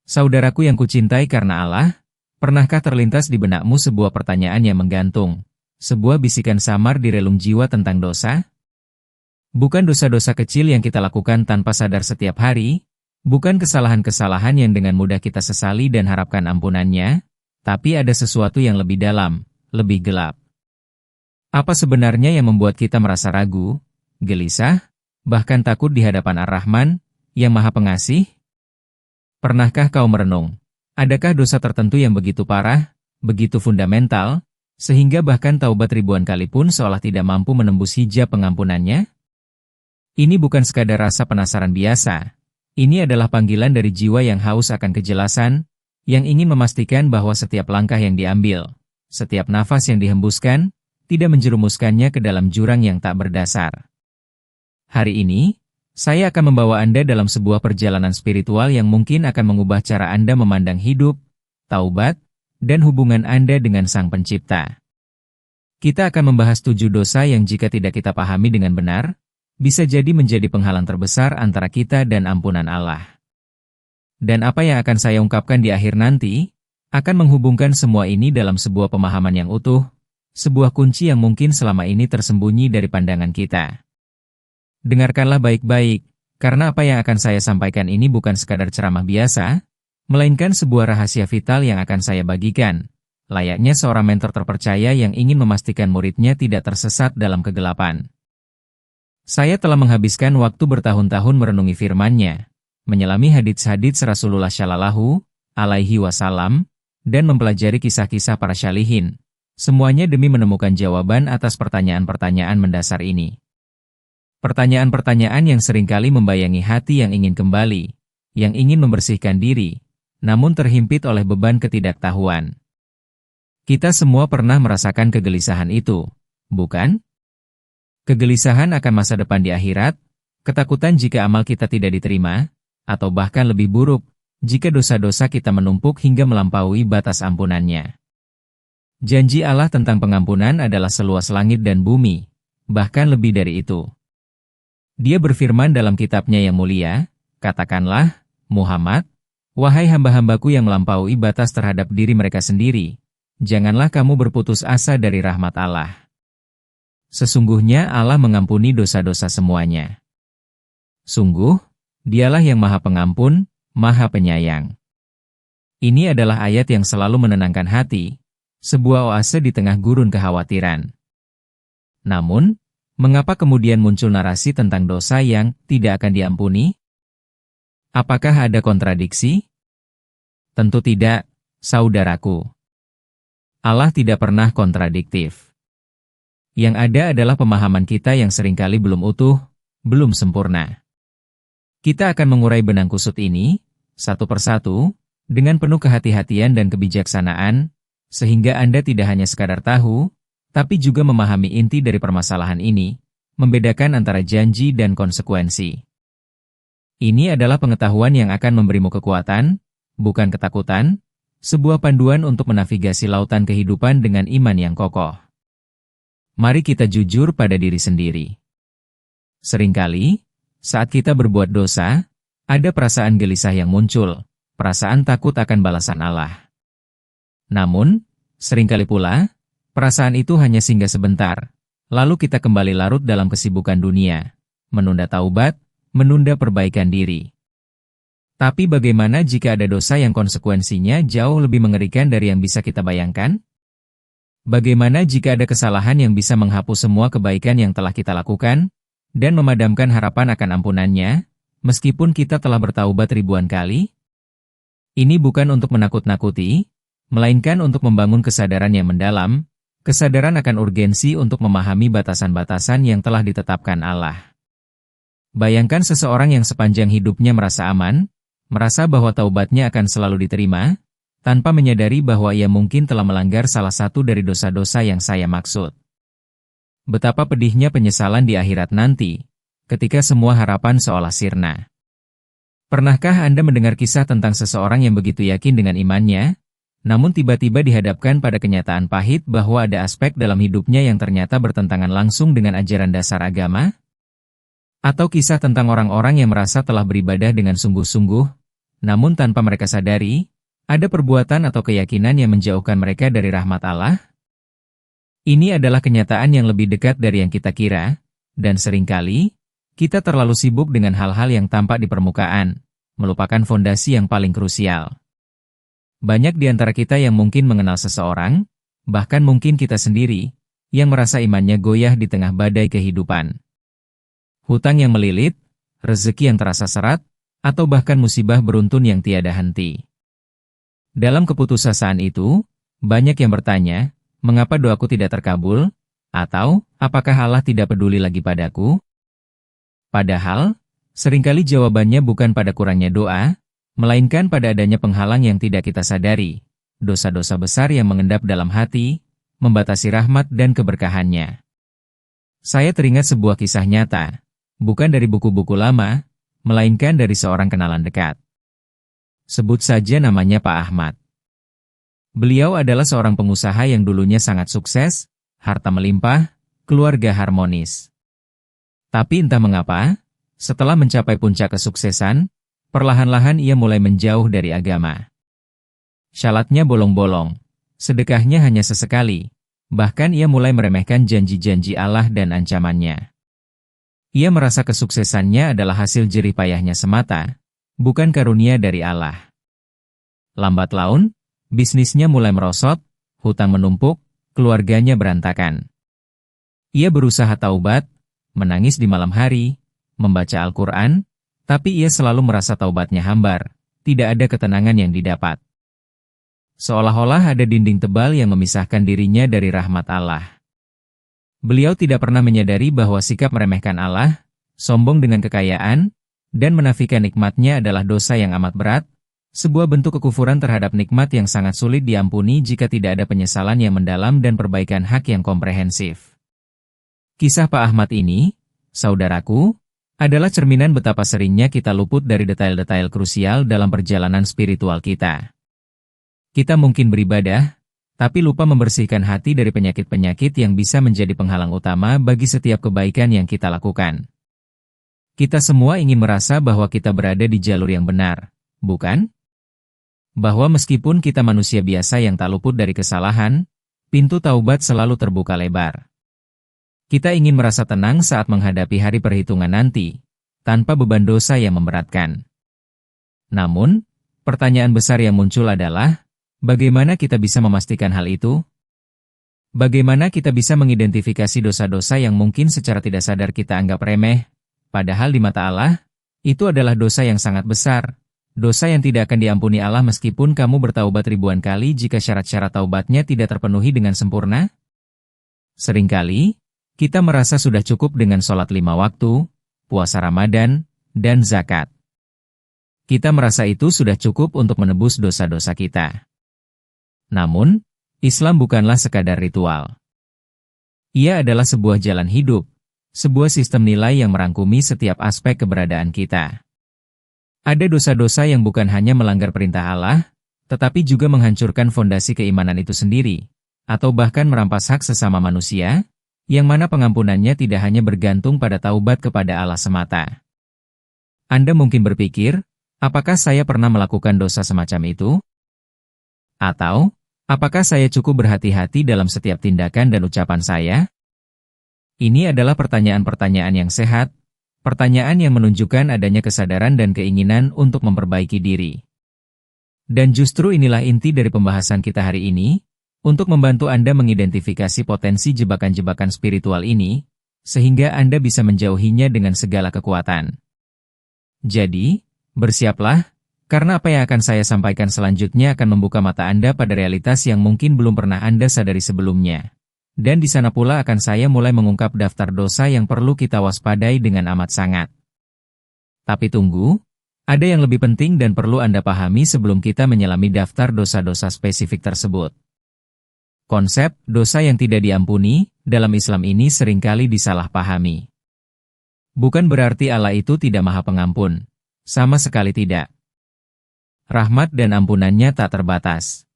Saudaraku yang kucintai karena Allah, pernahkah terlintas di benakmu sebuah pertanyaan yang menggantung, sebuah bisikan samar di relung jiwa tentang dosa? Bukan dosa-dosa kecil yang kita lakukan tanpa sadar setiap hari, bukan kesalahan-kesalahan yang dengan mudah kita sesali dan harapkan ampunannya, tapi ada sesuatu yang lebih dalam, lebih gelap. Apa sebenarnya yang membuat kita merasa ragu, gelisah, bahkan takut di hadapan Ar-Rahman, yang Maha Pengasih? Pernahkah kau merenung? Adakah dosa tertentu yang begitu parah, begitu fundamental, sehingga bahkan taubat ribuan kali pun seolah tidak mampu menembus hijab pengampunannya? Ini bukan sekadar rasa penasaran biasa. Ini adalah panggilan dari jiwa yang haus akan kejelasan, yang ingin memastikan bahwa setiap langkah yang diambil, setiap nafas yang dihembuskan, tidak menjerumuskannya ke dalam jurang yang tak berdasar. Hari ini, saya akan membawa Anda dalam sebuah perjalanan spiritual yang mungkin akan mengubah cara Anda memandang hidup, taubat, dan hubungan Anda dengan Sang Pencipta. Kita akan membahas 7 dosa yang jika tidak kita pahami dengan benar, bisa jadi menjadi penghalang terbesar antara kita dan ampunan Allah. Dan apa yang akan saya ungkapkan di akhir nanti, akan menghubungkan semua ini dalam sebuah pemahaman yang utuh, sebuah kunci yang mungkin selama ini tersembunyi dari pandangan kita. Dengarkanlah baik-baik, karena apa yang akan saya sampaikan ini bukan sekadar ceramah biasa, melainkan sebuah rahasia vital yang akan saya bagikan, layaknya seorang mentor terpercaya yang ingin memastikan muridnya tidak tersesat dalam kegelapan. Saya telah menghabiskan waktu bertahun-tahun merenungi firman-Nya, menyelami hadits-hadits Rasulullah Shallallahu Alaihi Wasallam, dan mempelajari kisah-kisah para syalihin, semuanya demi menemukan jawaban atas pertanyaan-pertanyaan mendasar ini. Pertanyaan-pertanyaan yang seringkali membayangi hati yang ingin kembali, yang ingin membersihkan diri, namun terhimpit oleh beban ketidaktahuan. Kita semua pernah merasakan kegelisahan itu, bukan? Kegelisahan akan masa depan di akhirat, ketakutan jika amal kita tidak diterima, atau bahkan lebih buruk, jika dosa-dosa kita menumpuk hingga melampaui batas ampunannya. Janji Allah tentang pengampunan adalah seluas langit dan bumi, bahkan lebih dari itu. Dia berfirman dalam kitabnya yang mulia, katakanlah, Muhammad, wahai hamba-hambaku yang melampaui batas terhadap diri mereka sendiri, janganlah kamu berputus asa dari rahmat Allah. Sesungguhnya Allah mengampuni dosa-dosa semuanya. Sungguh, Dialah yang Maha Pengampun, Maha Penyayang. Ini adalah ayat yang selalu menenangkan hati, sebuah oase di tengah gurun kekhawatiran. Namun, mengapa kemudian muncul narasi tentang dosa yang tidak akan diampuni? Apakah ada kontradiksi? Tentu tidak, saudaraku. Allah tidak pernah kontradiktif. Yang ada adalah pemahaman kita yang seringkali belum utuh, belum sempurna. Kita akan mengurai benang kusut ini, satu persatu, dengan penuh kehati-hatian dan kebijaksanaan, sehingga Anda tidak hanya sekadar tahu, tapi juga memahami inti dari permasalahan ini, membedakan antara janji dan konsekuensi. Ini adalah pengetahuan yang akan memberimu kekuatan, bukan ketakutan, sebuah panduan untuk menavigasi lautan kehidupan dengan iman yang kokoh. Mari kita jujur pada diri sendiri. Seringkali, saat kita berbuat dosa, ada perasaan gelisah yang muncul, perasaan takut akan balasan Allah. Namun, seringkali pula, perasaan itu hanya singgah sebentar, lalu kita kembali larut dalam kesibukan dunia, menunda taubat, menunda perbaikan diri. Tapi bagaimana jika ada dosa yang konsekuensinya jauh lebih mengerikan dari yang bisa kita bayangkan? Bagaimana jika ada kesalahan yang bisa menghapus semua kebaikan yang telah kita lakukan, dan memadamkan harapan akan ampunannya, meskipun kita telah bertaubat ribuan kali? Ini bukan untuk menakut-nakuti, melainkan untuk membangun kesadaran yang mendalam, kesadaran akan urgensi untuk memahami batasan-batasan yang telah ditetapkan Allah. Bayangkan seseorang yang sepanjang hidupnya merasa aman, merasa bahwa taubatnya akan selalu diterima, tanpa menyadari bahwa ia mungkin telah melanggar salah satu dari dosa-dosa yang saya maksud. Betapa pedihnya penyesalan di akhirat nanti, ketika semua harapan seolah sirna. Pernahkah Anda mendengar kisah tentang seseorang yang begitu yakin dengan imannya, namun tiba-tiba dihadapkan pada kenyataan pahit bahwa ada aspek dalam hidupnya yang ternyata bertentangan langsung dengan ajaran dasar agama? Atau kisah tentang orang-orang yang merasa telah beribadah dengan sungguh-sungguh, namun tanpa mereka sadari, ada perbuatan atau keyakinan yang menjauhkan mereka dari rahmat Allah? Ini adalah kenyataan yang lebih dekat dari yang kita kira, dan seringkali, kita terlalu sibuk dengan hal-hal yang tampak di permukaan, melupakan fondasi yang paling krusial. Banyak di antara kita yang mungkin mengenal seseorang, bahkan mungkin kita sendiri, yang merasa imannya goyah di tengah badai kehidupan. Hutang yang melilit, rezeki yang terasa serat, atau bahkan musibah beruntun yang tiada henti. Dalam keputusasaan itu, banyak yang bertanya, mengapa doaku tidak terkabul? Atau, apakah Allah tidak peduli lagi padaku? Padahal, seringkali jawabannya bukan pada kurangnya doa, melainkan pada adanya penghalang yang tidak kita sadari, dosa-dosa besar yang mengendap dalam hati, membatasi rahmat dan keberkahannya. Saya teringat sebuah kisah nyata, bukan dari buku-buku lama, melainkan dari seorang kenalan dekat. Sebut saja namanya Pak Ahmad. Beliau adalah seorang pengusaha yang dulunya sangat sukses, harta melimpah, keluarga harmonis. Tapi entah mengapa, setelah mencapai puncak kesuksesan, perlahan-lahan ia mulai menjauh dari agama. Syalatnya bolong-bolong, sedekahnya hanya sesekali, bahkan ia mulai meremehkan janji-janji Allah dan ancamannya. Ia merasa kesuksesannya adalah hasil jerih payahnya semata, bukan karunia dari Allah. Lambat laun, bisnisnya mulai merosot, hutang menumpuk, keluarganya berantakan. Ia berusaha taubat, menangis di malam hari, membaca Al-Quran, tapi ia selalu merasa taubatnya hambar, tidak ada ketenangan yang didapat. Seolah-olah ada dinding tebal yang memisahkan dirinya dari rahmat Allah. Beliau tidak pernah menyadari bahwa sikap meremehkan Allah, sombong dengan kekayaan, dan menafikan nikmatnya adalah dosa yang amat berat, sebuah bentuk kekufuran terhadap nikmat yang sangat sulit diampuni jika tidak ada penyesalan yang mendalam dan perbaikan hak yang komprehensif. Kisah Pak Ahmad ini, saudaraku, adalah cerminan betapa seringnya kita luput dari detail-detail krusial dalam perjalanan spiritual kita. Kita mungkin beribadah, tapi lupa membersihkan hati dari penyakit-penyakit yang bisa menjadi penghalang utama bagi setiap kebaikan yang kita lakukan. Kita semua ingin merasa bahwa kita berada di jalur yang benar, bukan? Bahwa meskipun kita manusia biasa yang tak luput dari kesalahan, pintu taubat selalu terbuka lebar. Kita ingin merasa tenang saat menghadapi hari perhitungan nanti, tanpa beban dosa yang memberatkan. Namun, pertanyaan besar yang muncul adalah, bagaimana kita bisa memastikan hal itu? Bagaimana kita bisa mengidentifikasi dosa-dosa yang mungkin secara tidak sadar kita anggap remeh, padahal di mata Allah, itu adalah dosa yang sangat besar, dosa yang tidak akan diampuni Allah meskipun kamu bertaubat ribuan kali jika syarat-syarat taubatnya tidak terpenuhi dengan sempurna? Seringkali, kita merasa sudah cukup dengan sholat 5 waktu, puasa Ramadan, dan zakat. Kita merasa itu sudah cukup untuk menebus dosa-dosa kita. Namun, Islam bukanlah sekadar ritual. Ia adalah sebuah jalan hidup, sebuah sistem nilai yang merangkumi setiap aspek keberadaan kita. Ada dosa-dosa yang bukan hanya melanggar perintah Allah, tetapi juga menghancurkan fondasi keimanan itu sendiri, atau bahkan merampas hak sesama manusia, yang mana pengampunannya tidak hanya bergantung pada taubat kepada Allah semata. Anda mungkin berpikir, apakah saya pernah melakukan dosa semacam itu? Atau, apakah saya cukup berhati-hati dalam setiap tindakan dan ucapan saya? Ini adalah pertanyaan-pertanyaan yang sehat, pertanyaan yang menunjukkan adanya kesadaran dan keinginan untuk memperbaiki diri. Dan justru inilah inti dari pembahasan kita hari ini, untuk membantu Anda mengidentifikasi potensi jebakan-jebakan spiritual ini, sehingga Anda bisa menjauhinya dengan segala kekuatan. Jadi, bersiaplah, karena apa yang akan saya sampaikan selanjutnya akan membuka mata Anda pada realitas yang mungkin belum pernah Anda sadari sebelumnya. Dan di sana pula akan saya mulai mengungkap daftar dosa yang perlu kita waspadai dengan amat sangat. Tapi tunggu, ada yang lebih penting dan perlu Anda pahami sebelum kita menyelami daftar dosa-dosa spesifik tersebut. Konsep dosa yang tidak diampuni dalam Islam ini seringkali disalahpahami. Bukan berarti Allah itu tidak Maha Pengampun, sama sekali tidak. Rahmat dan ampunannya tak terbatas.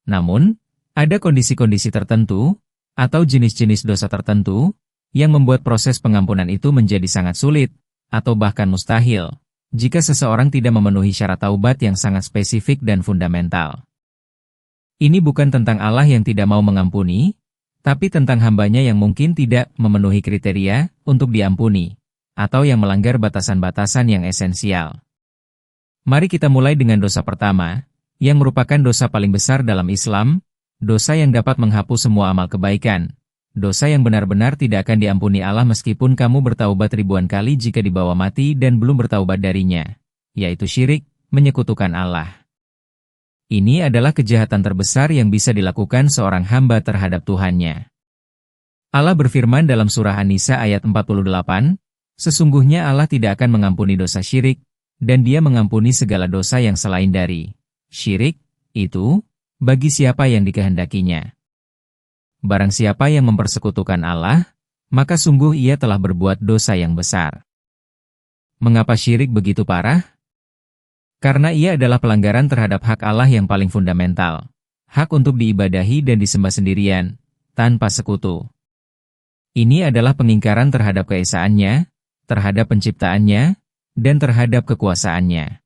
Namun, ada kondisi-kondisi tertentu, atau jenis-jenis dosa tertentu, yang membuat proses pengampunan itu menjadi sangat sulit, atau bahkan mustahil, jika seseorang tidak memenuhi syarat taubat yang sangat spesifik dan fundamental. Ini bukan tentang Allah yang tidak mau mengampuni, tapi tentang hambanya yang mungkin tidak memenuhi kriteria untuk diampuni, atau yang melanggar batasan-batasan yang esensial. Mari kita mulai dengan dosa pertama, yang merupakan dosa paling besar dalam Islam, dosa yang dapat menghapus semua amal kebaikan, dosa yang benar-benar tidak akan diampuni Allah meskipun kamu bertaubat ribuan kali jika dibawa mati dan belum bertaubat darinya, yaitu syirik, menyekutukan Allah. Ini adalah kejahatan terbesar yang bisa dilakukan seorang hamba terhadap Tuhannya. Allah berfirman dalam surah An-Nisa ayat 48, sesungguhnya Allah tidak akan mengampuni dosa syirik, dan Dia mengampuni segala dosa yang selain dari syirik, itu, bagi siapa yang dikehendakinya. Barang siapa yang mempersekutukan Allah, maka sungguh ia telah berbuat dosa yang besar. Mengapa syirik begitu parah? Karena ia adalah pelanggaran terhadap hak Allah yang paling fundamental, hak untuk diibadahi dan disembah sendirian, tanpa sekutu. Ini adalah pengingkaran terhadap keesaannya, terhadap penciptaannya, dan terhadap kekuasaannya.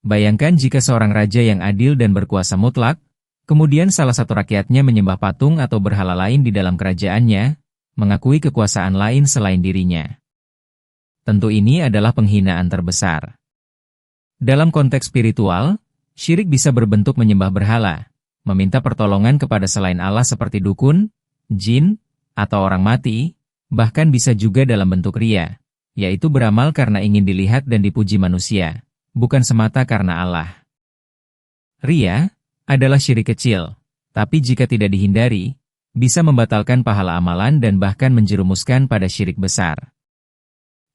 Bayangkan jika seorang raja yang adil dan berkuasa mutlak, kemudian salah satu rakyatnya menyembah patung atau berhala lain di dalam kerajaannya, mengakui kekuasaan lain selain dirinya. Tentu ini adalah penghinaan terbesar. Dalam konteks spiritual, syirik bisa berbentuk menyembah berhala, meminta pertolongan kepada selain Allah seperti dukun, jin, atau orang mati, bahkan bisa juga dalam bentuk riya, yaitu beramal karena ingin dilihat dan dipuji manusia, bukan semata karena Allah. Riya adalah syirik kecil, tapi jika tidak dihindari, bisa membatalkan pahala amalan dan bahkan menjerumuskan pada syirik besar.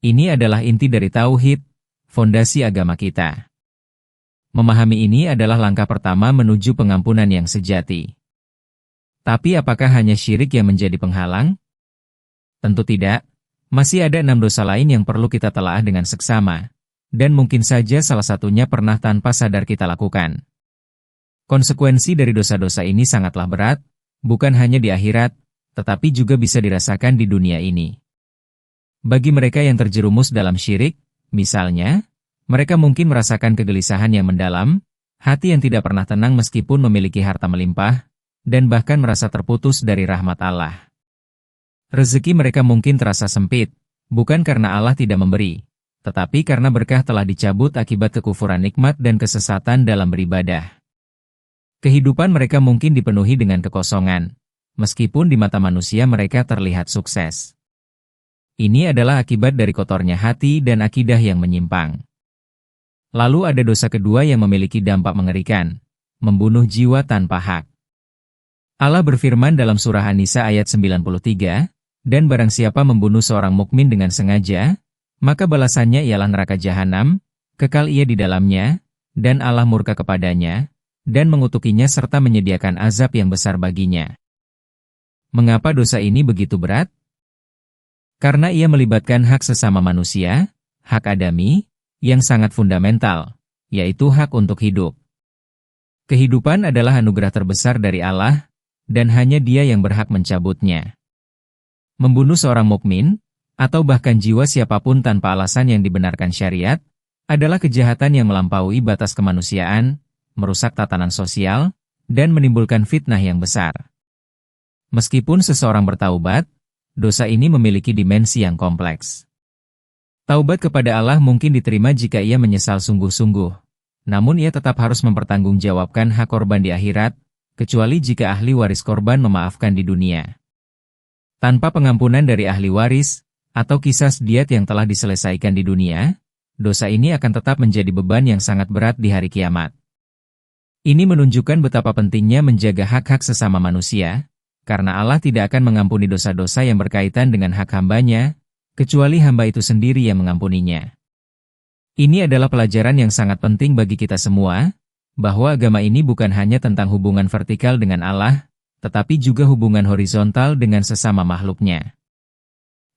Ini adalah inti dari tauhid, fondasi agama kita. Memahami ini adalah langkah pertama menuju pengampunan yang sejati. Tapi apakah hanya syirik yang menjadi penghalang? Tentu tidak. Masih ada 6 dosa lain yang perlu kita telaah dengan seksama, dan mungkin saja salah satunya pernah tanpa sadar kita lakukan. Konsekuensi dari dosa-dosa ini sangatlah berat, bukan hanya di akhirat, tetapi juga bisa dirasakan di dunia ini. Bagi mereka yang terjerumus dalam syirik, misalnya, mereka mungkin merasakan kegelisahan yang mendalam, hati yang tidak pernah tenang meskipun memiliki harta melimpah, dan bahkan merasa terputus dari rahmat Allah. Rezeki mereka mungkin terasa sempit, bukan karena Allah tidak memberi, tetapi karena berkah telah dicabut akibat kekufuran nikmat dan kesesatan dalam beribadah. Kehidupan mereka mungkin dipenuhi dengan kekosongan, meskipun di mata manusia mereka terlihat sukses. Ini adalah akibat dari kotornya hati dan akidah yang menyimpang. Lalu ada dosa kedua yang memiliki dampak mengerikan, membunuh jiwa tanpa hak. Allah berfirman dalam surah An-Nisa ayat 93, dan barang siapa membunuh seorang mukmin dengan sengaja, maka balasannya ialah neraka jahanam, kekal ia di dalamnya, dan Allah murka kepadanya, dan mengutukinya serta menyediakan azab yang besar baginya. Mengapa dosa ini begitu berat? Karena ia melibatkan hak sesama manusia, hak adami, yang sangat fundamental, yaitu hak untuk hidup. Kehidupan adalah anugerah terbesar dari Allah, dan hanya Dia yang berhak mencabutnya. Membunuh seorang mukmin, atau bahkan jiwa siapapun tanpa alasan yang dibenarkan syariat, adalah kejahatan yang melampaui batas kemanusiaan, merusak tatanan sosial, dan menimbulkan fitnah yang besar. Meskipun seseorang bertaubat, dosa ini memiliki dimensi yang kompleks. Taubat kepada Allah mungkin diterima jika ia menyesal sungguh-sungguh, namun ia tetap harus mempertanggungjawabkan hak korban di akhirat, kecuali jika ahli waris korban memaafkan di dunia. Tanpa pengampunan dari ahli waris, atau kisas diat yang telah diselesaikan di dunia, dosa ini akan tetap menjadi beban yang sangat berat di hari kiamat. Ini menunjukkan betapa pentingnya menjaga hak-hak sesama manusia, karena Allah tidak akan mengampuni dosa-dosa yang berkaitan dengan hak hambanya, kecuali hamba itu sendiri yang mengampuninya. Ini adalah pelajaran yang sangat penting bagi kita semua, bahwa agama ini bukan hanya tentang hubungan vertikal dengan Allah, tetapi juga hubungan horizontal dengan sesama makhluknya.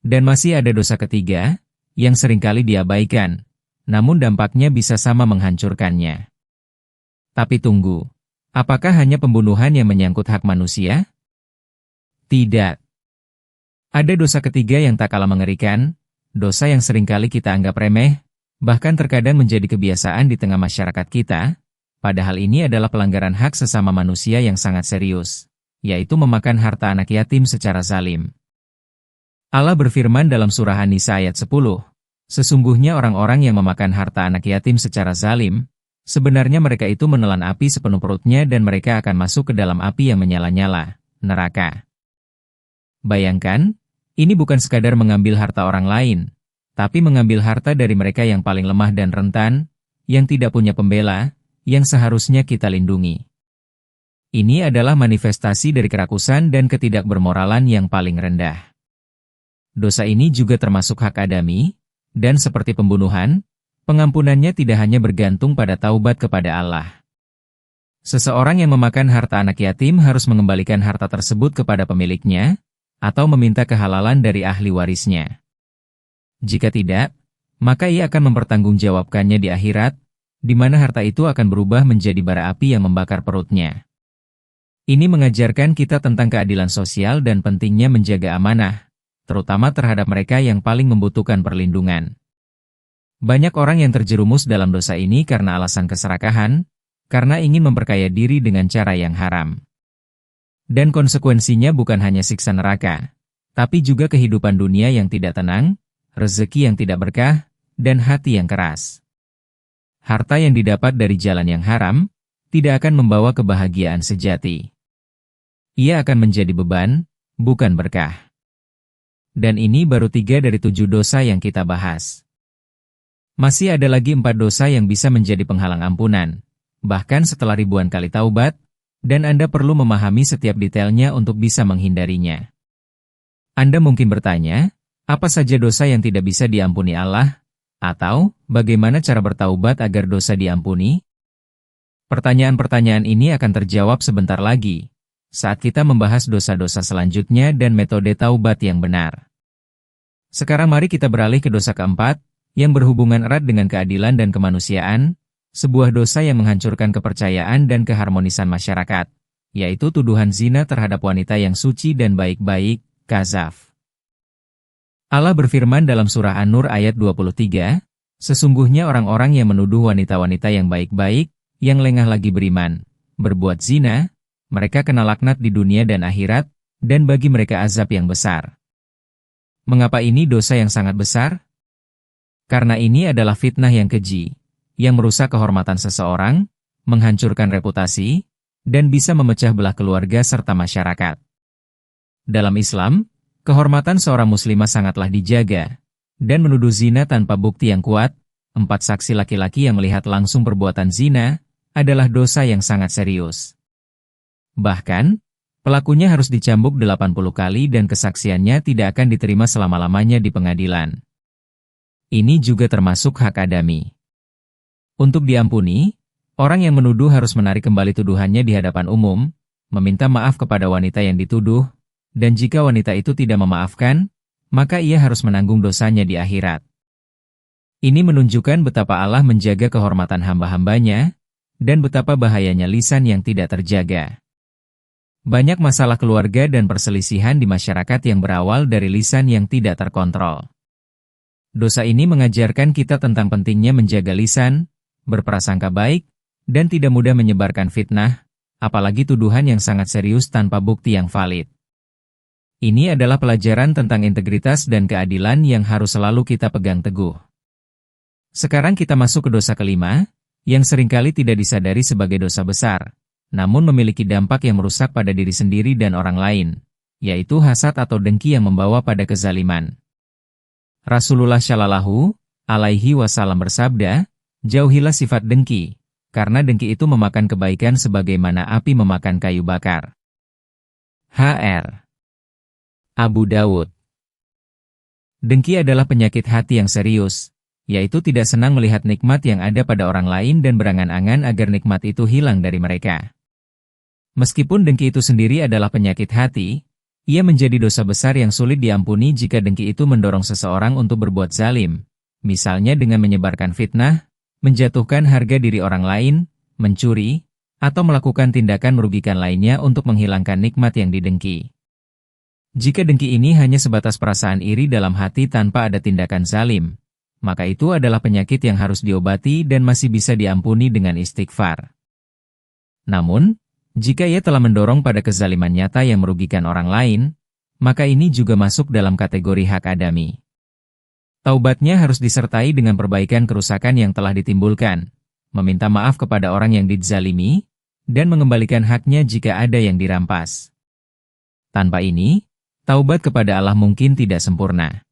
Dan masih ada dosa ketiga, yang seringkali diabaikan, namun dampaknya bisa sama menghancurkannya. Tapi tunggu, apakah hanya pembunuhan yang menyangkut hak manusia? Tidak. Ada dosa ketiga yang tak kalah mengerikan, dosa yang seringkali kita anggap remeh, Bahkan terkadang menjadi kebiasaan di tengah masyarakat kita, padahal ini adalah pelanggaran hak sesama manusia yang sangat serius, yaitu memakan harta anak yatim secara zalim. Allah berfirman dalam surah An-Nisa ayat 10, sesungguhnya orang-orang yang memakan harta anak yatim secara zalim, sebenarnya mereka itu menelan api sepenuh perutnya dan mereka akan masuk ke dalam api yang menyala-nyala, neraka. Bayangkan, ini bukan sekadar mengambil harta orang lain, tapi mengambil harta dari mereka yang paling lemah dan rentan, yang tidak punya pembela, yang seharusnya kita lindungi. Ini adalah manifestasi dari kerakusan dan ketidakbermoralan yang paling rendah. Dosa ini juga termasuk hak adami, dan seperti pembunuhan, pengampunannya tidak hanya bergantung pada taubat kepada Allah. Seseorang yang memakan harta anak yatim harus mengembalikan harta tersebut kepada pemiliknya, atau meminta kehalalan dari ahli warisnya. Jika tidak, maka ia akan mempertanggungjawabkannya di akhirat, di mana harta itu akan berubah menjadi bara api yang membakar perutnya. Ini mengajarkan kita tentang keadilan sosial dan pentingnya menjaga amanah, terutama terhadap mereka yang paling membutuhkan perlindungan. Banyak orang yang terjerumus dalam dosa ini karena alasan keserakahan, karena ingin memperkaya diri dengan cara yang haram. Dan konsekuensinya bukan hanya siksa neraka, tapi juga kehidupan dunia yang tidak tenang, rezeki yang tidak berkah, dan hati yang keras. Harta yang didapat dari jalan yang haram, tidak akan membawa kebahagiaan sejati. Ia akan menjadi beban, bukan berkah. Dan ini baru 3 dari 7 dosa yang kita bahas. Masih ada lagi 4 dosa yang bisa menjadi penghalang ampunan, bahkan setelah ribuan kali taubat, dan Anda perlu memahami setiap detailnya untuk bisa menghindarinya. Anda mungkin bertanya, apa saja dosa yang tidak bisa diampuni Allah? Atau, bagaimana cara bertaubat agar dosa diampuni? Pertanyaan-pertanyaan ini akan terjawab sebentar lagi, saat kita membahas dosa-dosa selanjutnya dan metode taubat yang benar. Sekarang mari kita beralih ke dosa keempat, yang berhubungan erat dengan keadilan dan kemanusiaan, sebuah dosa yang menghancurkan kepercayaan dan keharmonisan masyarakat, yaitu tuduhan zina terhadap wanita yang suci dan baik-baik, Qazaf. Allah berfirman dalam surah An-Nur ayat 23, sesungguhnya orang-orang yang menuduh wanita-wanita yang baik-baik, yang lengah lagi beriman, berbuat zina, mereka kena laknat di dunia dan akhirat, dan bagi mereka azab yang besar. Mengapa ini dosa yang sangat besar? Karena ini adalah fitnah yang keji, yang merusak kehormatan seseorang, menghancurkan reputasi, dan bisa memecah belah keluarga serta masyarakat. Dalam Islam, kehormatan seorang muslimah sangatlah dijaga, dan menuduh zina tanpa bukti yang kuat, 4 saksi laki-laki yang melihat langsung perbuatan zina, adalah dosa yang sangat serius. Bahkan, pelakunya harus dicambuk 80 kali dan kesaksiannya tidak akan diterima selama-lamanya di pengadilan. Ini juga termasuk hak adami. Untuk diampuni, orang yang menuduh harus menarik kembali tuduhannya di hadapan umum, meminta maaf kepada wanita yang dituduh, dan jika wanita itu tidak memaafkan, maka ia harus menanggung dosanya di akhirat. Ini menunjukkan betapa Allah menjaga kehormatan hamba-hambanya, dan betapa bahayanya lisan yang tidak terjaga. Banyak masalah keluarga dan perselisihan di masyarakat yang berawal dari lisan yang tidak terkontrol. Dosa ini mengajarkan kita tentang pentingnya menjaga lisan, berprasangka baik, dan tidak mudah menyebarkan fitnah, apalagi tuduhan yang sangat serius tanpa bukti yang valid. Ini adalah pelajaran tentang integritas dan keadilan yang harus selalu kita pegang teguh. Sekarang kita masuk ke dosa kelima, yang seringkali tidak disadari sebagai dosa besar, namun memiliki dampak yang merusak pada diri sendiri dan orang lain, yaitu hasad atau dengki yang membawa pada kezaliman. Rasulullah Shallallahu Alaihi Wasallam bersabda, jauhilah sifat dengki, karena dengki itu memakan kebaikan sebagaimana api memakan kayu bakar. Hr. Abu Dawud. Dengki adalah penyakit hati yang serius, yaitu tidak senang melihat nikmat yang ada pada orang lain dan berangan-angan agar nikmat itu hilang dari mereka. Meskipun dengki itu sendiri adalah penyakit hati, ia menjadi dosa besar yang sulit diampuni jika dengki itu mendorong seseorang untuk berbuat zalim, misalnya dengan menyebarkan fitnah, menjatuhkan harga diri orang lain, mencuri, atau melakukan tindakan merugikan lainnya untuk menghilangkan nikmat yang didengki. Jika dengki ini hanya sebatas perasaan iri dalam hati tanpa ada tindakan zalim, maka itu adalah penyakit yang harus diobati dan masih bisa diampuni dengan istighfar. Namun, jika ia telah mendorong pada kezaliman nyata yang merugikan orang lain, maka ini juga masuk dalam kategori hak adami. Taubatnya harus disertai dengan perbaikan kerusakan yang telah ditimbulkan, meminta maaf kepada orang yang dizalimi, dan mengembalikan haknya jika ada yang dirampas. Tanpa ini, taubat kepada Allah mungkin tidak sempurna.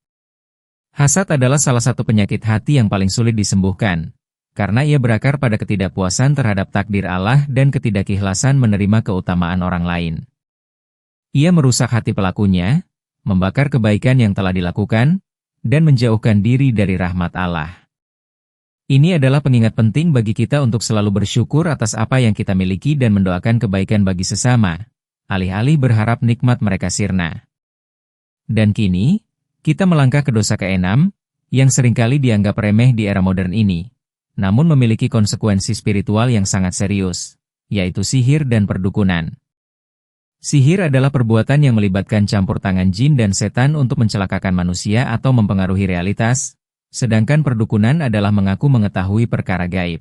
Hasad adalah salah satu penyakit hati yang paling sulit disembuhkan, karena ia berakar pada ketidakpuasan terhadap takdir Allah dan ketidakikhlasan menerima keutamaan orang lain. Ia merusak hati pelakunya, membakar kebaikan yang telah dilakukan, dan menjauhkan diri dari rahmat Allah. Ini adalah pengingat penting bagi kita untuk selalu bersyukur atas apa yang kita miliki dan mendoakan kebaikan bagi sesama, alih-alih berharap nikmat mereka sirna. Dan kini, kita melangkah ke dosa ke-6, yang seringkali dianggap remeh di era modern ini, namun memiliki konsekuensi spiritual yang sangat serius, yaitu sihir dan perdukunan. Sihir adalah perbuatan yang melibatkan campur tangan jin dan setan untuk mencelakakan manusia atau mempengaruhi realitas, sedangkan perdukunan adalah mengaku mengetahui perkara gaib.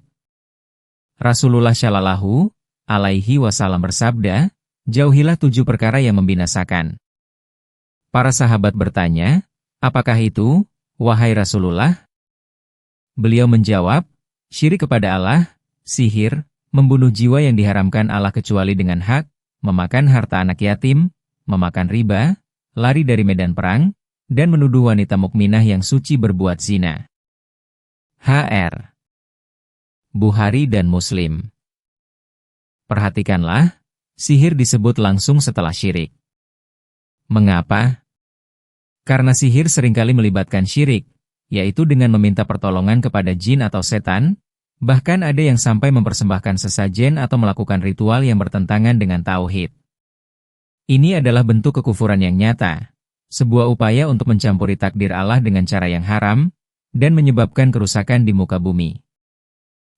Rasulullah Shallallahu Alaihi Wasallam bersabda, "Jauhilah 7 perkara yang membinasakan." Para sahabat bertanya, "Apakah itu, wahai Rasulullah?" Beliau menjawab, "Syirik kepada Allah, sihir, membunuh jiwa yang diharamkan Allah kecuali dengan hak, memakan harta anak yatim, memakan riba, lari dari medan perang, dan menuduh wanita mukminah yang suci berbuat zina." H.R. Bukhari dan Muslim. Perhatikanlah, sihir disebut langsung setelah syirik. Mengapa? Karena sihir seringkali melibatkan syirik, yaitu dengan meminta pertolongan kepada jin atau setan, bahkan ada yang sampai mempersembahkan sesajen atau melakukan ritual yang bertentangan dengan tauhid. Ini adalah bentuk kekufuran yang nyata, sebuah upaya untuk mencampuri takdir Allah dengan cara yang haram, dan menyebabkan kerusakan di muka bumi.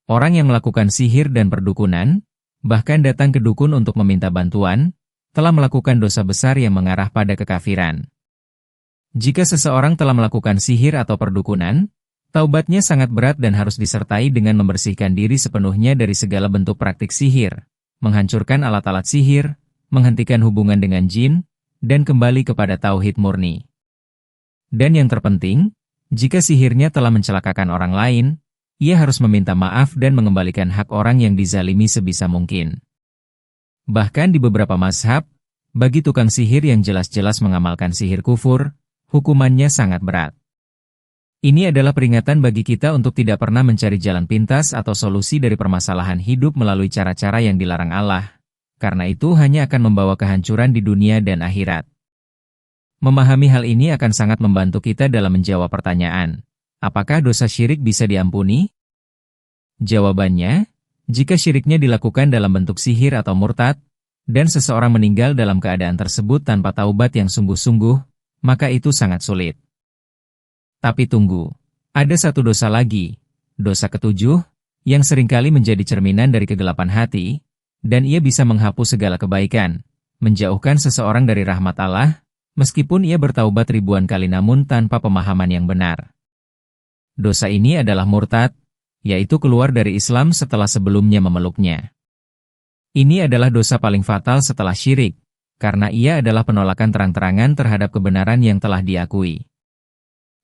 Orang yang melakukan sihir dan perdukunan, bahkan datang ke dukun untuk meminta bantuan, telah melakukan dosa besar yang mengarah pada kekafiran. Jika seseorang telah melakukan sihir atau perdukunan, taubatnya sangat berat dan harus disertai dengan membersihkan diri sepenuhnya dari segala bentuk praktik sihir, menghancurkan alat-alat sihir, menghentikan hubungan dengan jin, dan kembali kepada tauhid murni. Dan yang terpenting, jika sihirnya telah mencelakakan orang lain, ia harus meminta maaf dan mengembalikan hak orang yang dizalimi sebisa mungkin. Bahkan di beberapa mazhab, bagi tukang sihir yang jelas-jelas mengamalkan sihir kufur, hukumannya sangat berat. Ini adalah peringatan bagi kita untuk tidak pernah mencari jalan pintas atau solusi dari permasalahan hidup melalui cara-cara yang dilarang Allah, karena itu hanya akan membawa kehancuran di dunia dan akhirat. Memahami hal ini akan sangat membantu kita dalam menjawab pertanyaan, apakah dosa syirik bisa diampuni? Jawabannya, jika syiriknya dilakukan dalam bentuk sihir atau murtad, dan seseorang meninggal dalam keadaan tersebut tanpa taubat yang sungguh-sungguh, maka itu sangat sulit. Tapi tunggu, ada satu dosa lagi, dosa ke-7, yang seringkali menjadi cerminan dari kegelapan hati, dan ia bisa menghapus segala kebaikan, menjauhkan seseorang dari rahmat Allah, meskipun ia bertaubat ribuan kali namun tanpa pemahaman yang benar. Dosa ini adalah murtad, yaitu keluar dari Islam setelah sebelumnya memeluknya. Ini adalah dosa paling fatal setelah syirik, karena ia adalah penolakan terang-terangan terhadap kebenaran yang telah diakui.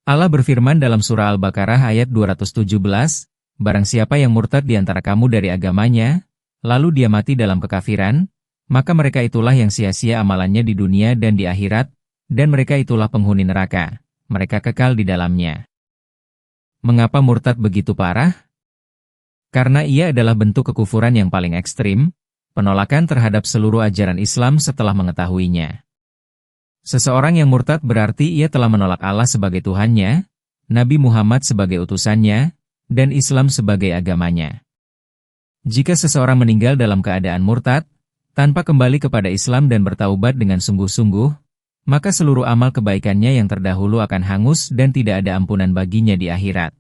Allah berfirman dalam surah Al-Baqarah ayat 217, "Barang siapa yang murtad di antara kamu dari agamanya, lalu dia mati dalam kekafiran, maka mereka itulah yang sia-sia amalannya di dunia dan di akhirat, dan mereka itulah penghuni neraka, mereka kekal di dalamnya." Mengapa murtad begitu parah? Karena ia adalah bentuk kekufuran yang paling ekstrim, penolakan terhadap seluruh ajaran Islam setelah mengetahuinya. Seseorang yang murtad berarti ia telah menolak Allah sebagai Tuhannya, Nabi Muhammad sebagai utusannya, dan Islam sebagai agamanya. Jika seseorang meninggal dalam keadaan murtad, tanpa kembali kepada Islam dan bertaubat dengan sungguh-sungguh, maka seluruh amal kebaikannya yang terdahulu akan hangus dan tidak ada ampunan baginya di akhirat.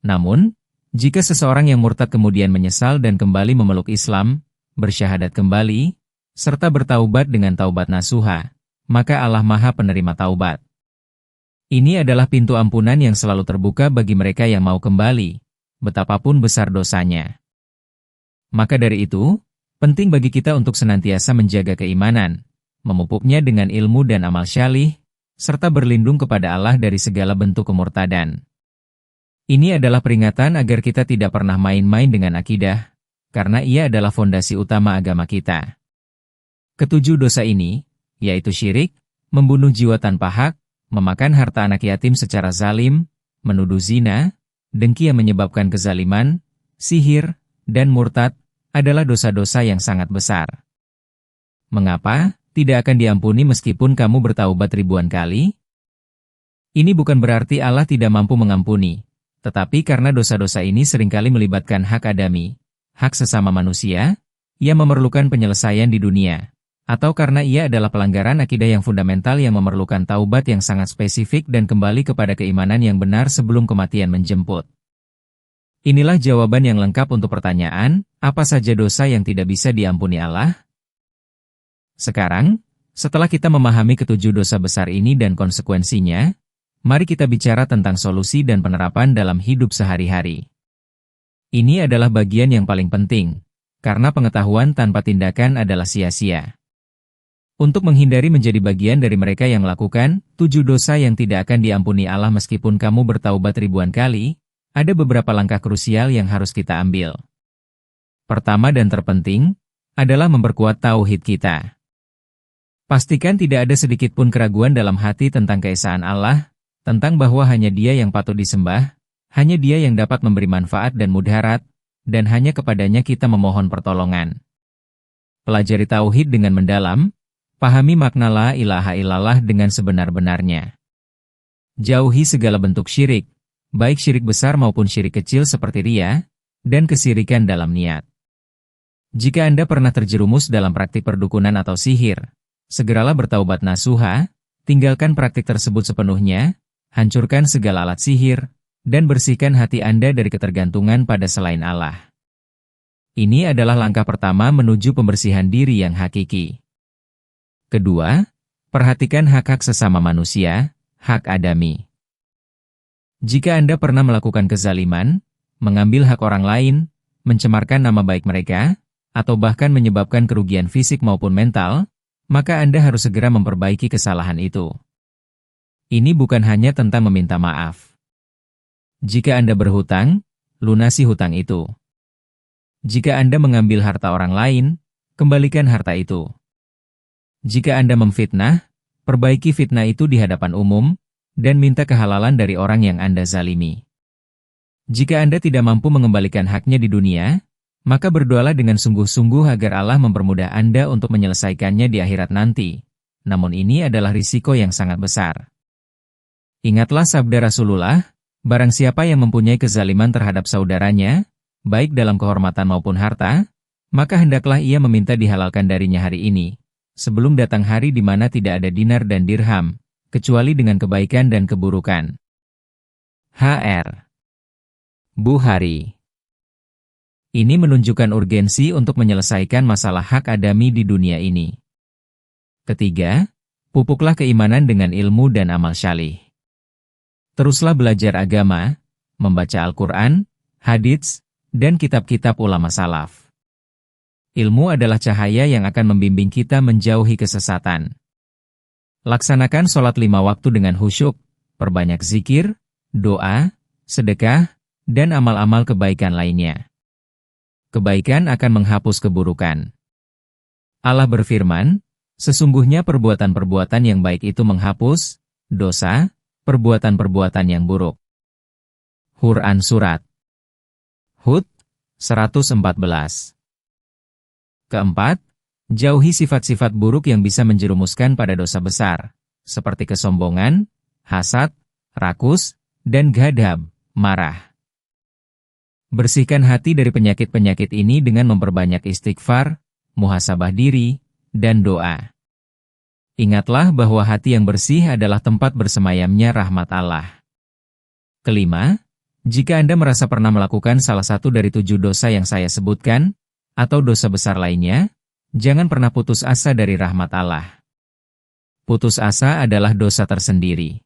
Namun, jika seseorang yang murtad kemudian menyesal dan kembali memeluk Islam, bersyahadat kembali, serta bertaubat dengan taubat nasuha, maka Allah Maha Penerima Taubat. Ini adalah pintu ampunan yang selalu terbuka bagi mereka yang mau kembali, betapapun besar dosanya. Maka dari itu, penting bagi kita untuk senantiasa menjaga keimanan, memupuknya dengan ilmu dan amal syalih, serta berlindung kepada Allah dari segala bentuk kemurtadan. Ini adalah peringatan agar kita tidak pernah main-main dengan akidah, karena ia adalah fondasi utama agama kita. Ketujuh dosa ini, yaitu syirik, membunuh jiwa tanpa hak, memakan harta anak yatim secara zalim, menuduh zina, dengki yang menyebabkan kezaliman, sihir, dan murtad, adalah dosa-dosa yang sangat besar. Mengapa tidak akan diampuni meskipun kamu bertaubat ribuan kali? Ini bukan berarti Allah tidak mampu mengampuni, tetapi karena dosa-dosa ini seringkali melibatkan hak adami, hak sesama manusia, yang memerlukan penyelesaian di dunia, atau karena ia adalah pelanggaran akidah yang fundamental yang memerlukan taubat yang sangat spesifik dan kembali kepada keimanan yang benar sebelum kematian menjemput. Inilah jawaban yang lengkap untuk pertanyaan, apa saja dosa yang tidak bisa diampuni Allah? Sekarang, setelah kita memahami ketujuh dosa besar ini dan konsekuensinya, mari kita bicara tentang solusi dan penerapan dalam hidup sehari-hari. Ini adalah bagian yang paling penting, karena pengetahuan tanpa tindakan adalah sia-sia. Untuk menghindari menjadi bagian dari mereka yang melakukan 7 dosa yang tidak akan diampuni Allah meskipun kamu bertaubat ribuan kali, ada beberapa langkah krusial yang harus kita ambil. Pertama dan terpenting, adalah memperkuat tauhid kita. Pastikan tidak ada sedikit pun keraguan dalam hati tentang keesaan Allah, tentang bahwa hanya Dia yang patut disembah, hanya Dia yang dapat memberi manfaat dan mudarat, dan hanya kepadanya kita memohon pertolongan. Pelajari tauhid dengan mendalam, pahami makna la ilaha illallah dengan sebenar-benarnya. Jauhi segala bentuk syirik, baik syirik besar maupun syirik kecil seperti riya, dan kesirikan dalam niat. Jika Anda pernah terjerumus dalam praktik perdukunan atau sihir, segeralah bertaubat nasuha, tinggalkan praktik tersebut sepenuhnya, hancurkan segala alat sihir, dan bersihkan hati Anda dari ketergantungan pada selain Allah. Ini adalah langkah pertama menuju pembersihan diri yang hakiki. Kedua, perhatikan hak-hak sesama manusia, hak adami. Jika Anda pernah melakukan kezaliman, mengambil hak orang lain, mencemarkan nama baik mereka, atau bahkan menyebabkan kerugian fisik maupun mental, maka Anda harus segera memperbaiki kesalahan itu. Ini bukan hanya tentang meminta maaf. Jika Anda berhutang, lunasi hutang itu. Jika Anda mengambil harta orang lain, kembalikan harta itu. Jika Anda memfitnah, perbaiki fitnah itu di hadapan umum, dan minta kehalalan dari orang yang Anda zalimi. Jika Anda tidak mampu mengembalikan haknya di dunia, maka berdoalah dengan sungguh-sungguh agar Allah mempermudah Anda untuk menyelesaikannya di akhirat nanti. Namun ini adalah risiko yang sangat besar. Ingatlah sabda Rasulullah, barang siapa yang mempunyai kezaliman terhadap saudaranya, baik dalam kehormatan maupun harta, maka hendaklah ia meminta dihalalkan darinya hari ini, sebelum datang hari di mana tidak ada dinar dan dirham, kecuali dengan kebaikan dan keburukan. Hr. Bukhari. Ini menunjukkan urgensi untuk menyelesaikan masalah hak adami di dunia ini. Ketiga, pupuklah keimanan dengan ilmu dan amal syalih. Teruslah belajar agama, membaca Al-Quran, hadits, dan kitab-kitab ulama salaf. Ilmu adalah cahaya yang akan membimbing kita menjauhi kesesatan. Laksanakan sholat 5 waktu dengan khusyuk, perbanyak zikir, doa, sedekah, dan amal-amal kebaikan lainnya. Kebaikan akan menghapus keburukan. Allah berfirman, sesungguhnya perbuatan-perbuatan yang baik itu menghapus dosa, perbuatan-perbuatan yang buruk. Quran Surat Hud 114. Keempat, jauhi sifat-sifat buruk yang bisa menjerumuskan pada dosa besar, seperti kesombongan, hasad, rakus, dan ghadab, marah. Bersihkan hati dari penyakit-penyakit ini dengan memperbanyak istighfar, muhasabah diri, dan doa. Ingatlah bahwa hati yang bersih adalah tempat bersemayamnya rahmat Allah. Kelima, jika Anda merasa pernah melakukan salah satu dari 7 dosa yang saya sebutkan, atau dosa besar lainnya, jangan pernah putus asa dari rahmat Allah. Putus asa adalah dosa tersendiri.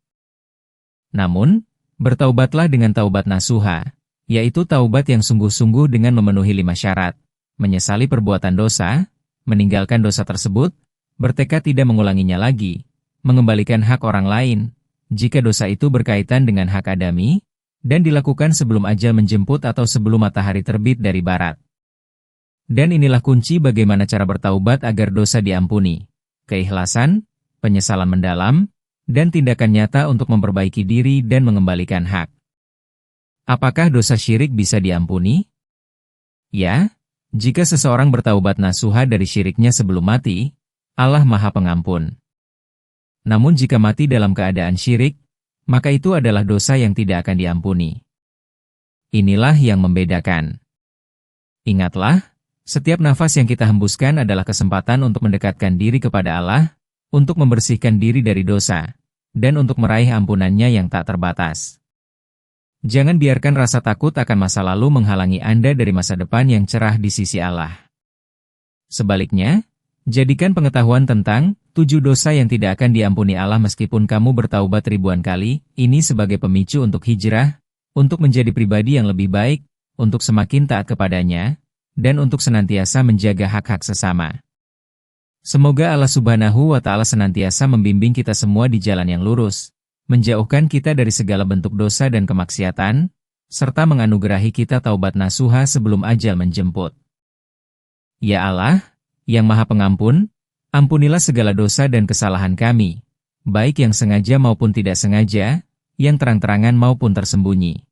Namun, bertaubatlah dengan taubat nasuha, yaitu taubat yang sungguh-sungguh dengan memenuhi 5 syarat, menyesali perbuatan dosa, meninggalkan dosa tersebut, bertekad tidak mengulanginya lagi, mengembalikan hak orang lain, jika dosa itu berkaitan dengan hak adami, dan dilakukan sebelum ajal menjemput atau sebelum matahari terbit dari barat. Dan inilah kunci bagaimana cara bertaubat agar dosa diampuni. Keikhlasan, penyesalan mendalam, dan tindakan nyata untuk memperbaiki diri dan mengembalikan hak. Apakah dosa syirik bisa diampuni? Ya, jika seseorang bertaubat nasuha dari syiriknya sebelum mati, Allah Maha Pengampun. Namun jika mati dalam keadaan syirik, maka itu adalah dosa yang tidak akan diampuni. Inilah yang membedakan. Ingatlah, setiap nafas yang kita hembuskan adalah kesempatan untuk mendekatkan diri kepada Allah, untuk membersihkan diri dari dosa, dan untuk meraih ampunannya yang tak terbatas. Jangan biarkan rasa takut akan masa lalu menghalangi Anda dari masa depan yang cerah di sisi Allah. Sebaliknya, jadikan pengetahuan tentang 7 dosa yang tidak akan diampuni Allah meskipun kamu bertaubat ribuan kali, ini sebagai pemicu untuk hijrah, untuk menjadi pribadi yang lebih baik, untuk semakin taat kepadanya, dan untuk senantiasa menjaga hak-hak sesama. Semoga Allah Subhanahu wa Ta'ala senantiasa membimbing kita semua di jalan yang lurus, menjauhkan kita dari segala bentuk dosa dan kemaksiatan, serta menganugerahi kita taubat nasuha sebelum ajal menjemput. Ya Allah, yang Maha Pengampun, ampunilah segala dosa dan kesalahan kami, baik yang sengaja maupun tidak sengaja, yang terang-terangan maupun tersembunyi.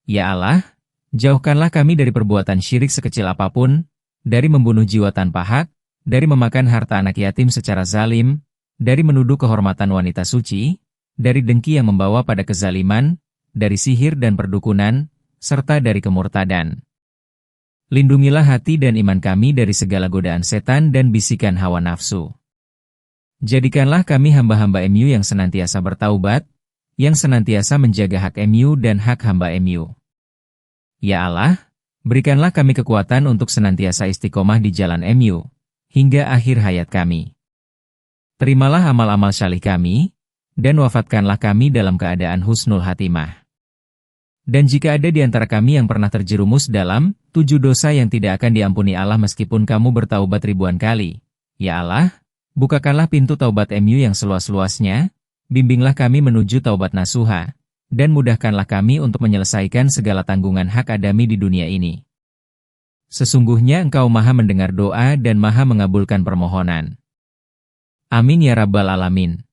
Ya Allah, jauhkanlah kami dari perbuatan syirik sekecil apapun, dari membunuh jiwa tanpa hak, dari memakan harta anak yatim secara zalim, dari menuduh kehormatan wanita suci, dari dengki yang membawa pada kezaliman, dari sihir dan perdukunan, serta dari kemurtadan. Lindungilah hati dan iman kami dari segala godaan setan dan bisikan hawa nafsu. Jadikanlah kami hamba-hamba MU yang senantiasa bertaubat, yang senantiasa menjaga hak MU dan hak hamba MU. Ya Allah, berikanlah kami kekuatan untuk senantiasa istiqomah di jalan MU, hingga akhir hayat kami. Terimalah amal-amal syalih kami, dan wafatkanlah kami dalam keadaan husnul hatimah. Dan jika ada di antara kami yang pernah terjerumus dalam 7 dosa yang tidak akan diampuni Allah meskipun kamu bertaubat ribuan kali, ya Allah, bukakanlah pintu taubat MU yang seluas-luasnya, bimbinglah kami menuju taubat nasuha, dan mudahkanlah kami untuk menyelesaikan segala tanggungan hak adami di dunia ini. Sesungguhnya Engkau Maha mendengar doa dan Maha mengabulkan permohonan. Amin ya Rabbal Alamin.